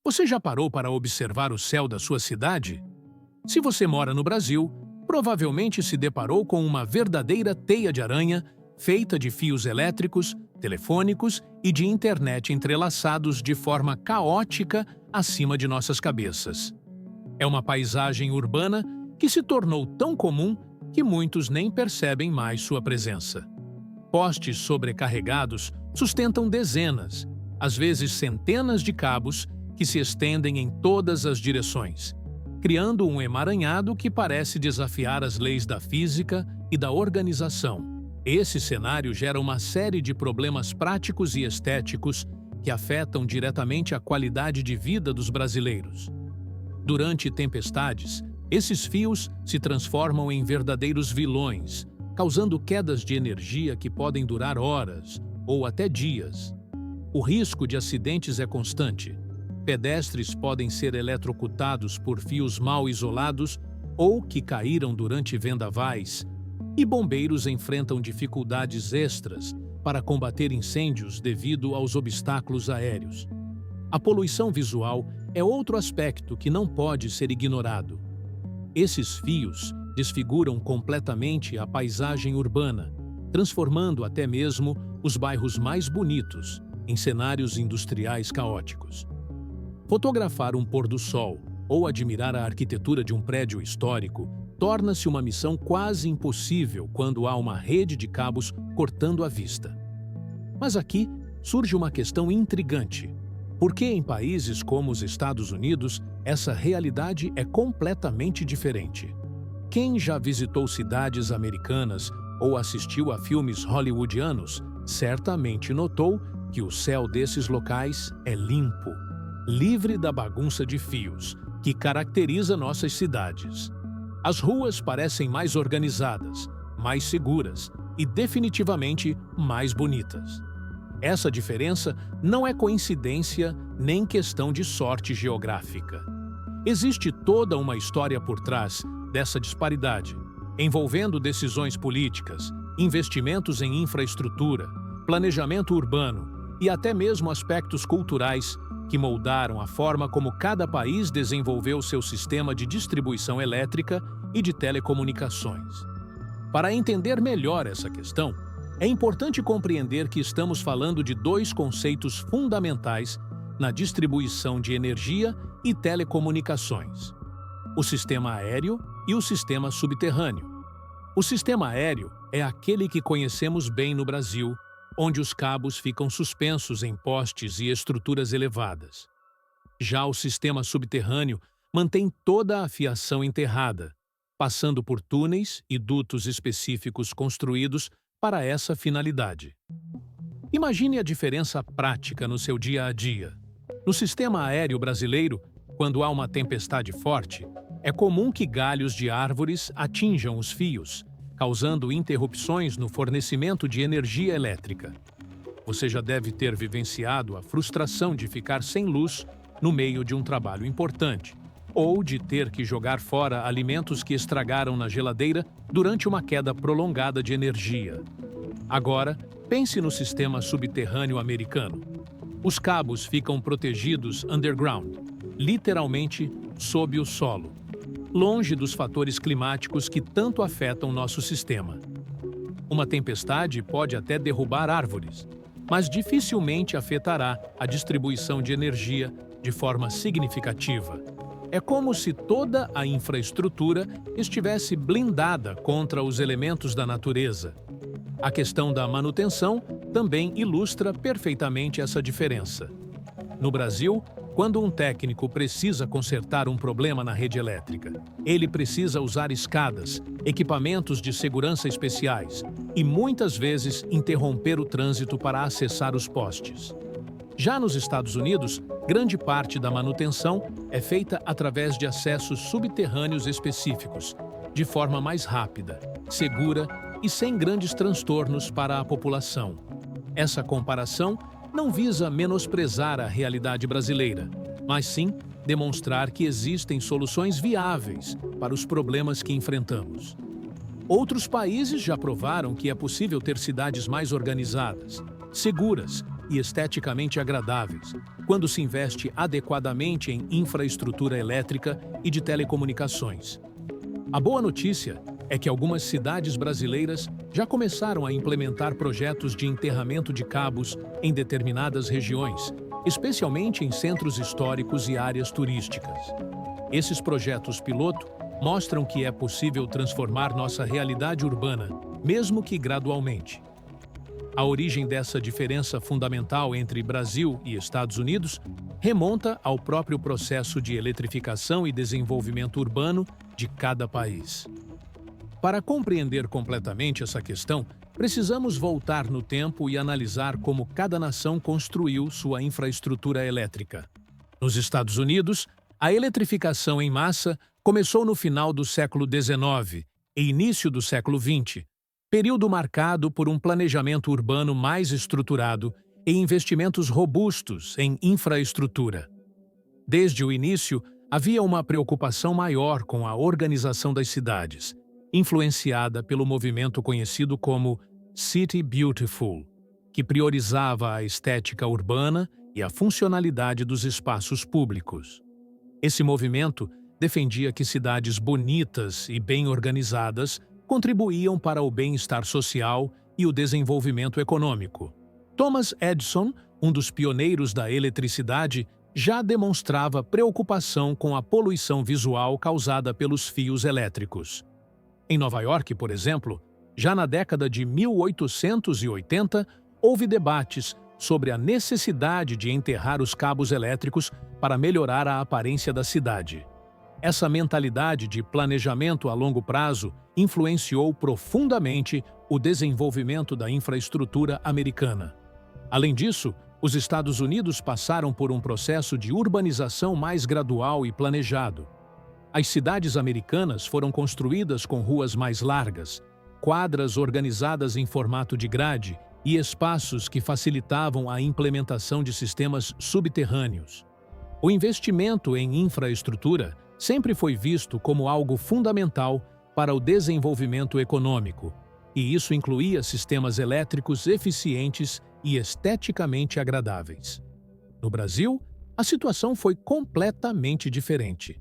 Você já parou para observar o céu da sua cidade? Se você mora no Brasil, provavelmente se deparou com uma verdadeira teia de aranha feita de fios elétricos, telefônicos e de internet entrelaçados de forma caótica acima de nossas cabeças. É uma paisagem urbana que se tornou tão comum que muitos nem percebem mais sua presença. Postes sobrecarregados sustentam dezenas, às vezes centenas de cabos que se estendem em todas as direções, criando um emaranhado que parece desafiar as leis da física e da organização. Esse cenário gera uma série de problemas práticos e estéticos que afetam diretamente a qualidade de vida dos brasileiros. Durante tempestades, esses fios se transformam em verdadeiros vilões, causando quedas de energia que podem durar horas ou até dias. O risco de acidentes é constante. Pedestres podem ser eletrocutados por fios mal isolados ou que caíram durante vendavais, e bombeiros enfrentam dificuldades extras para combater incêndios devido aos obstáculos aéreos. A poluição visual é outro aspecto que não pode ser ignorado. Esses fios desfiguram completamente a paisagem urbana, transformando até mesmo os bairros mais bonitos em cenários industriais caóticos. Fotografar um pôr-do-sol ou admirar a arquitetura de um prédio histórico torna-se uma missão quase impossível quando há uma rede de cabos cortando a vista. Mas aqui surge uma questão intrigante. Por que em países como os Estados Unidos essa realidade é completamente diferente? Quem já visitou cidades americanas ou assistiu a filmes hollywoodianos certamente notou que o céu desses locais é limpo, livre da bagunça de fios que caracteriza nossas cidades. As ruas parecem mais organizadas, mais seguras e definitivamente mais bonitas. Essa diferença não é coincidência nem questão de sorte geográfica. Existe toda uma história por trás dessa disparidade, envolvendo decisões políticas, investimentos em infraestrutura, planejamento urbano e até mesmo aspectos culturais que moldaram a forma como cada país desenvolveu seu sistema de distribuição elétrica e de telecomunicações. Para entender melhor essa questão, é importante compreender que estamos falando de dois conceitos fundamentais na distribuição de energia e telecomunicações: o sistema aéreo e o sistema subterrâneo. O sistema aéreo é aquele que conhecemos bem no Brasil, onde os cabos ficam suspensos em postes e estruturas elevadas. Já o sistema subterrâneo mantém toda a fiação enterrada, passando por túneis e dutos específicos construídos para essa finalidade. Imagine a diferença prática no seu dia a dia. No sistema aéreo brasileiro, quando há uma tempestade forte, é comum que galhos de árvores atinjam os fios, causando interrupções no fornecimento de energia elétrica. Você já deve ter vivenciado a frustração de ficar sem luz no meio de um trabalho importante, ou de ter que jogar fora alimentos que estragaram na geladeira durante uma queda prolongada de energia. Agora, pense no sistema subterrâneo americano. Os cabos ficam protegidos underground, literalmente sob o solo, longe dos fatores climáticos que tanto afetam nosso sistema. Uma tempestade pode até derrubar árvores, mas dificilmente afetará a distribuição de energia de forma significativa. É como se toda a infraestrutura estivesse blindada contra os elementos da natureza. A questão da manutenção também ilustra perfeitamente essa diferença. No Brasil, quando um técnico precisa consertar um problema na rede elétrica, ele precisa usar escadas, equipamentos de segurança especiais e muitas vezes interromper o trânsito para acessar os postes. Já nos Estados Unidos, grande parte da manutenção é feita através de acessos subterrâneos específicos, de forma mais rápida, segura e sem grandes transtornos para a população. Essa comparação não visa menosprezar a realidade brasileira, mas sim demonstrar que existem soluções viáveis para os problemas que enfrentamos. Outros países já provaram que é possível ter cidades mais organizadas, seguras e esteticamente agradáveis, quando se investe adequadamente em infraestrutura elétrica e de telecomunicações. A boa notícia é que algumas cidades brasileiras já começaram a implementar projetos de enterramento de cabos em determinadas regiões, especialmente em centros históricos e áreas turísticas. Esses projetos piloto mostram que é possível transformar nossa realidade urbana, mesmo que gradualmente. A origem dessa diferença fundamental entre Brasil e Estados Unidos remonta ao próprio processo de eletrificação e desenvolvimento urbano de cada país. Para compreender completamente essa questão, precisamos voltar no tempo e analisar como cada nação construiu sua infraestrutura elétrica. Nos Estados Unidos, a eletrificação em massa começou no final do século XIX e início do século XX, período marcado por um planejamento urbano mais estruturado e investimentos robustos em infraestrutura. Desde o início, havia uma preocupação maior com a organização das cidades, influenciada pelo movimento conhecido como City Beautiful, que priorizava a estética urbana e a funcionalidade dos espaços públicos. Esse movimento defendia que cidades bonitas e bem organizadas contribuíam para o bem-estar social e o desenvolvimento econômico. Thomas Edison, um dos pioneiros da eletricidade, já demonstrava preocupação com a poluição visual causada pelos fios elétricos. Em Nova York, por exemplo, já na década de 1880, houve debates sobre a necessidade de enterrar os cabos elétricos para melhorar a aparência da cidade. Essa mentalidade de planejamento a longo prazo influenciou profundamente o desenvolvimento da infraestrutura americana. Além disso, os Estados Unidos passaram por um processo de urbanização mais gradual e planejado. As cidades americanas foram construídas com ruas mais largas, quadras organizadas em formato de grade e espaços que facilitavam a implementação de sistemas subterrâneos. O investimento em infraestrutura sempre foi visto como algo fundamental para o desenvolvimento econômico, e isso incluía sistemas elétricos eficientes e esteticamente agradáveis. No Brasil, a situação foi completamente diferente.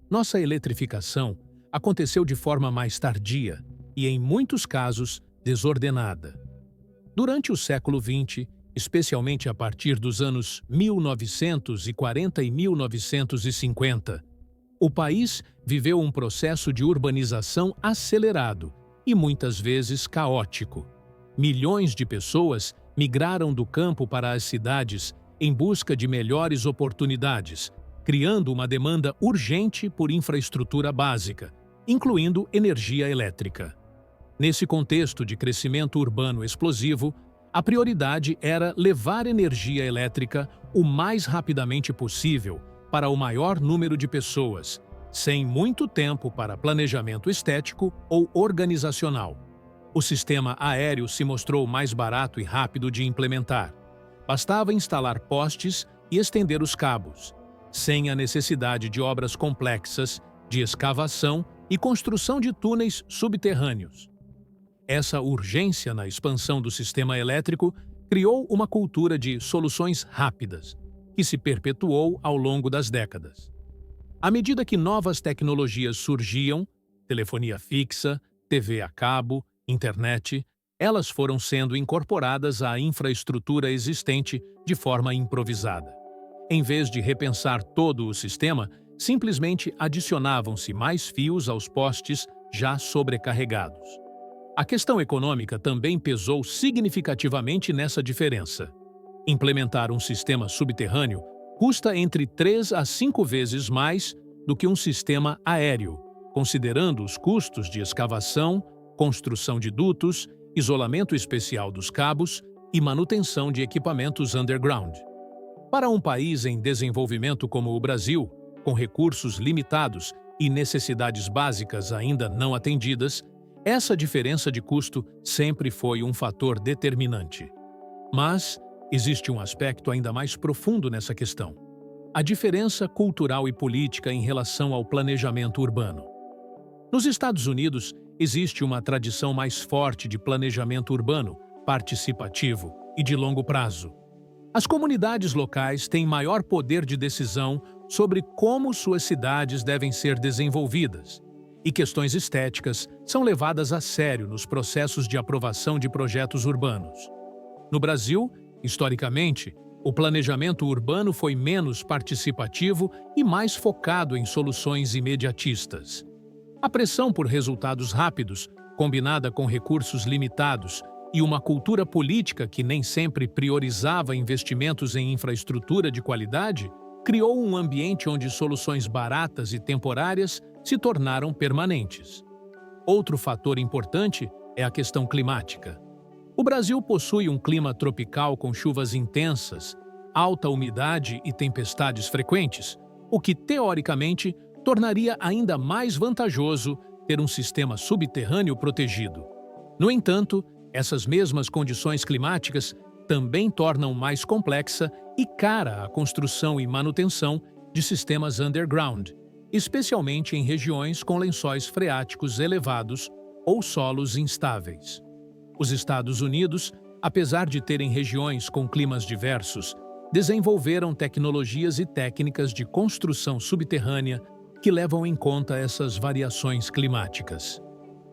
Nossa eletrificação aconteceu de forma mais tardia e, em muitos casos, desordenada. Durante o século XX, especialmente a partir dos anos 1940 e 1950, o país viveu um processo de urbanização acelerado e muitas vezes caótico. Milhões de pessoas migraram do campo para as cidades em busca de melhores oportunidades, criando uma demanda urgente por infraestrutura básica, incluindo energia elétrica. Nesse contexto de crescimento urbano explosivo, a prioridade era levar energia elétrica o mais rapidamente possível para o maior número de pessoas, sem muito tempo para planejamento estético ou organizacional. O sistema aéreo se mostrou mais barato e rápido de implementar. Bastava instalar postes e estender os cabos, sem a necessidade de obras complexas, de escavação e construção de túneis subterrâneos. Essa urgência na expansão do sistema elétrico criou uma cultura de soluções rápidas, que se perpetuou ao longo das décadas. À medida que novas tecnologias surgiam, telefonia fixa, TV a cabo, internet, elas foram sendo incorporadas à infraestrutura existente de forma improvisada. Em vez de repensar todo o sistema, simplesmente adicionavam-se mais fios aos postes já sobrecarregados. A questão econômica também pesou significativamente nessa diferença. Implementar um sistema subterrâneo custa entre 3 a 5 vezes mais do que um sistema aéreo, considerando os custos de escavação, construção de dutos, isolamento especial dos cabos e manutenção de equipamentos underground. Para um país em desenvolvimento como o Brasil, com recursos limitados e necessidades básicas ainda não atendidas, essa diferença de custo sempre foi um fator determinante. Mas existe um aspecto ainda mais profundo nessa questão: a diferença cultural e política em relação ao planejamento urbano. Nos Estados Unidos, existe uma tradição mais forte de planejamento urbano, participativo e de longo prazo. As comunidades locais têm maior poder de decisão sobre como suas cidades devem ser desenvolvidas, e questões estéticas são levadas a sério nos processos de aprovação de projetos urbanos. No Brasil, historicamente, o planejamento urbano foi menos participativo e mais focado em soluções imediatistas. A pressão por resultados rápidos, combinada com recursos limitados e uma cultura política que nem sempre priorizava investimentos em infraestrutura de qualidade, criou um ambiente onde soluções baratas e temporárias se tornaram permanentes. Outro fator importante é a questão climática. O Brasil possui um clima tropical com chuvas intensas, alta umidade e tempestades frequentes, o que, teoricamente, tornaria ainda mais vantajoso ter um sistema subterrâneo protegido. No entanto, essas mesmas condições climáticas também tornam mais complexa e cara a construção e manutenção de sistemas underground, especialmente em regiões com lençóis freáticos elevados ou solos instáveis. Os Estados Unidos, apesar de terem regiões com climas diversos, desenvolveram tecnologias e técnicas de construção subterrânea que levam em conta essas variações climáticas.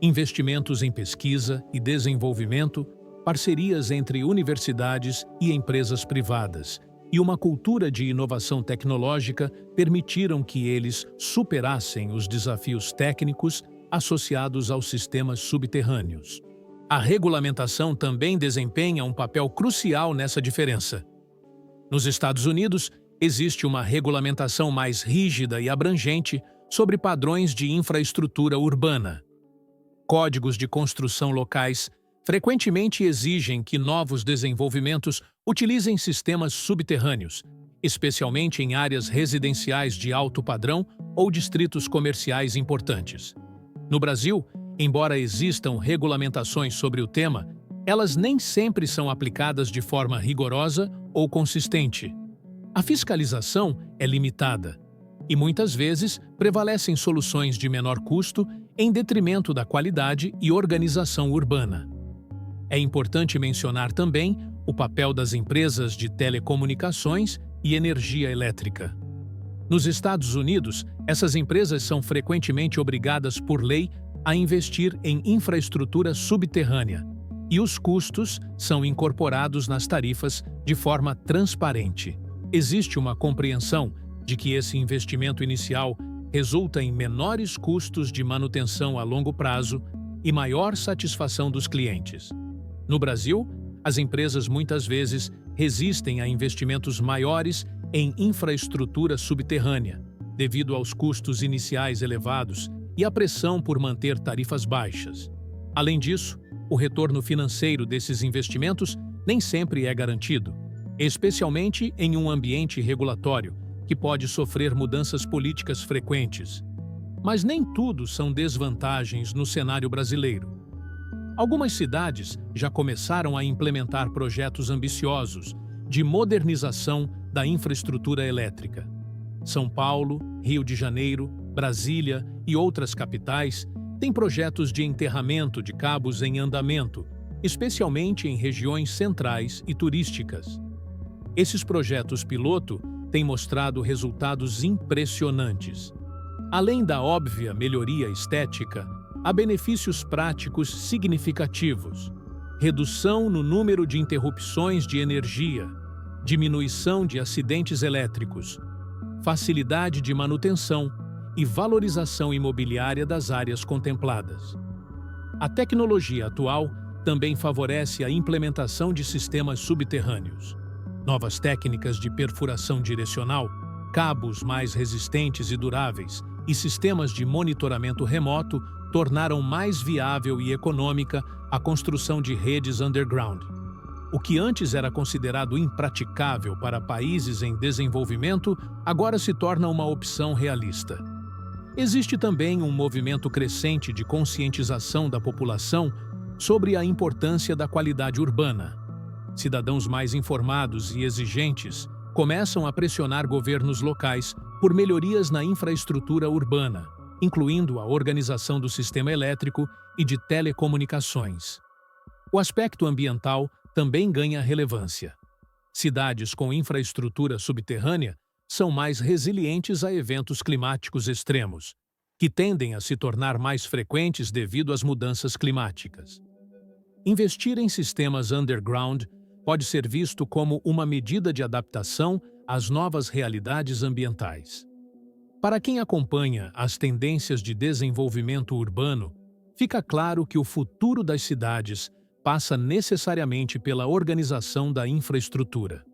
Investimentos em pesquisa e desenvolvimento, parcerias entre universidades e empresas privadas e uma cultura de inovação tecnológica permitiram que eles superassem os desafios técnicos associados aos sistemas subterrâneos. A regulamentação também desempenha um papel crucial nessa diferença. Nos Estados Unidos, existe uma regulamentação mais rígida e abrangente sobre padrões de infraestrutura urbana. Códigos de construção locais frequentemente exigem que novos desenvolvimentos utilizem sistemas subterrâneos, especialmente em áreas residenciais de alto padrão ou distritos comerciais importantes. No Brasil, embora existam regulamentações sobre o tema, elas nem sempre são aplicadas de forma rigorosa ou consistente. A fiscalização é limitada e muitas vezes prevalecem soluções de menor custo em detrimento da qualidade e organização urbana. É importante mencionar também o papel das empresas de telecomunicações e energia elétrica. Nos Estados Unidos, essas empresas são frequentemente obrigadas por lei a investir em infraestrutura subterrânea, e os custos são incorporados nas tarifas de forma transparente. Existe uma compreensão de que esse investimento inicial resulta em menores custos de manutenção a longo prazo e maior satisfação dos clientes. No Brasil, as empresas muitas vezes resistem a investimentos maiores em infraestrutura subterrânea, devido aos custos iniciais elevados e à pressão por manter tarifas baixas. Além disso, o retorno financeiro desses investimentos nem sempre é garantido, especialmente em um ambiente regulatório, que pode sofrer mudanças políticas frequentes. Mas nem tudo são desvantagens no cenário brasileiro. Algumas cidades já começaram a implementar projetos ambiciosos de modernização da infraestrutura elétrica. São Paulo, Rio de Janeiro, Brasília e outras capitais têm projetos de enterramento de cabos em andamento, especialmente em regiões centrais e turísticas. Esses projetos piloto têm mostrado resultados impressionantes. Além da óbvia melhoria estética, há benefícios práticos significativos: redução no número de interrupções de energia, diminuição de acidentes elétricos, facilidade de manutenção e valorização imobiliária das áreas contempladas. A tecnologia atual também favorece a implementação de sistemas subterrâneos. Novas técnicas de perfuração direcional, cabos mais resistentes e duráveis e sistemas de monitoramento remoto tornaram mais viável e econômica a construção de redes underground. O que antes era considerado impraticável para países em desenvolvimento, agora se torna uma opção realista. Existe também um movimento crescente de conscientização da população sobre a importância da qualidade urbana. Cidadãos mais informados e exigentes começam a pressionar governos locais por melhorias na infraestrutura urbana, incluindo a organização do sistema elétrico e de telecomunicações. O aspecto ambiental também ganha relevância. Cidades com infraestrutura subterrânea são mais resilientes a eventos climáticos extremos, que tendem a se tornar mais frequentes devido às mudanças climáticas. Investir em sistemas underground pode ser visto como uma medida de adaptação às novas realidades ambientais. Para quem acompanha as tendências de desenvolvimento urbano, fica claro que o futuro das cidades passa necessariamente pela organização da infraestrutura.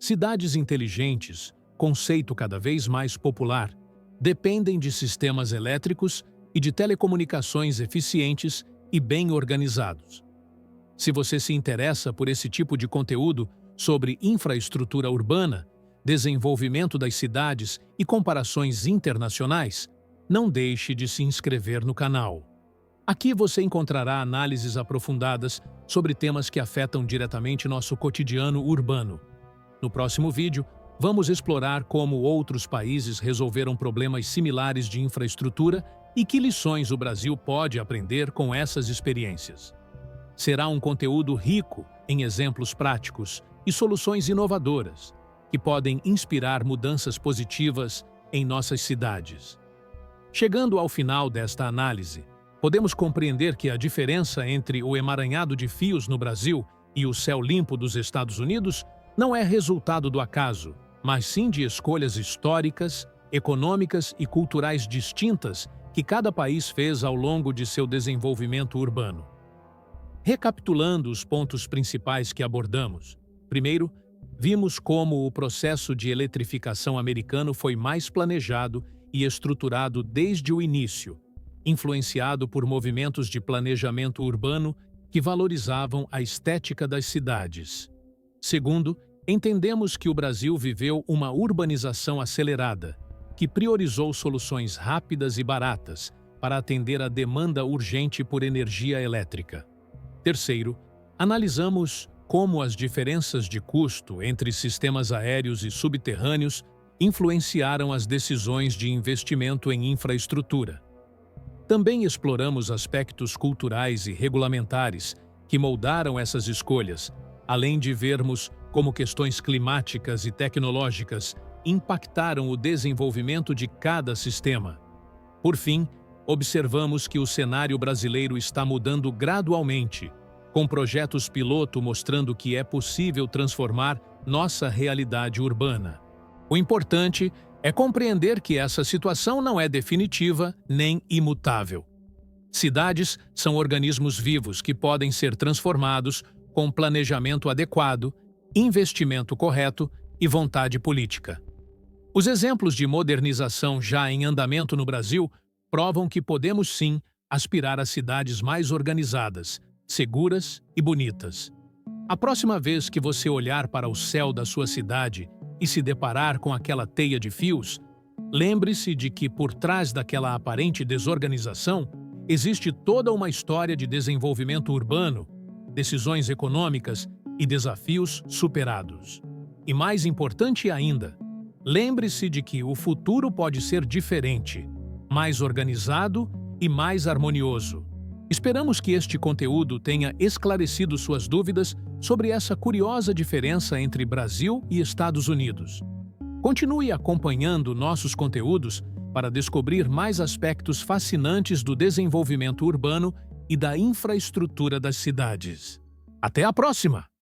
Cidades inteligentes, conceito cada vez mais popular, dependem de sistemas elétricos e de telecomunicações eficientes e bem organizados. Se você se interessa por esse tipo de conteúdo sobre infraestrutura urbana, desenvolvimento das cidades e comparações internacionais, não deixe de se inscrever no canal. Aqui você encontrará análises aprofundadas sobre temas que afetam diretamente nosso cotidiano urbano. No próximo vídeo, vamos explorar como outros países resolveram problemas similares de infraestrutura e que lições o Brasil pode aprender com essas experiências. Será um conteúdo rico em exemplos práticos e soluções inovadoras, que podem inspirar mudanças positivas em nossas cidades. Chegando ao final desta análise, podemos compreender que a diferença entre o emaranhado de fios no Brasil e o céu limpo dos Estados Unidos não é resultado do acaso, mas sim de escolhas históricas, econômicas e culturais distintas que cada país fez ao longo de seu desenvolvimento urbano. Recapitulando os pontos principais que abordamos, primeiro, vimos como o processo de eletrificação americano foi mais planejado e estruturado desde o início, influenciado por movimentos de planejamento urbano que valorizavam a estética das cidades. Segundo, entendemos que o Brasil viveu uma urbanização acelerada, que priorizou soluções rápidas e baratas para atender à demanda urgente por energia elétrica. Terceiro, analisamos como as diferenças de custo entre sistemas aéreos e subterrâneos influenciaram as decisões de investimento em infraestrutura. Também exploramos aspectos culturais e regulamentares que moldaram essas escolhas, além de vermos como questões climáticas e tecnológicas impactaram o desenvolvimento de cada sistema. Por fim, observamos que o cenário brasileiro está mudando gradualmente, com projetos piloto mostrando que é possível transformar nossa realidade urbana. O importante é compreender que essa situação não é definitiva nem imutável. Cidades são organismos vivos que podem ser transformados com planejamento adequado, investimento correto e vontade política. Os exemplos de modernização já em andamento no Brasil provam que podemos sim aspirar a cidades mais organizadas, seguras e bonitas. A próxima vez que você olhar para o céu da sua cidade e se deparar com aquela teia de fios, lembre-se de que por trás daquela aparente desorganização existe toda uma história de desenvolvimento urbano, decisões econômicas e desafios superados. E mais importante ainda, lembre-se de que o futuro pode ser diferente, mais organizado e mais harmonioso. Esperamos que este conteúdo tenha esclarecido suas dúvidas sobre essa curiosa diferença entre Brasil e Estados Unidos. Continue acompanhando nossos conteúdos para descobrir mais aspectos fascinantes do desenvolvimento urbano e da infraestrutura das cidades. Até a próxima!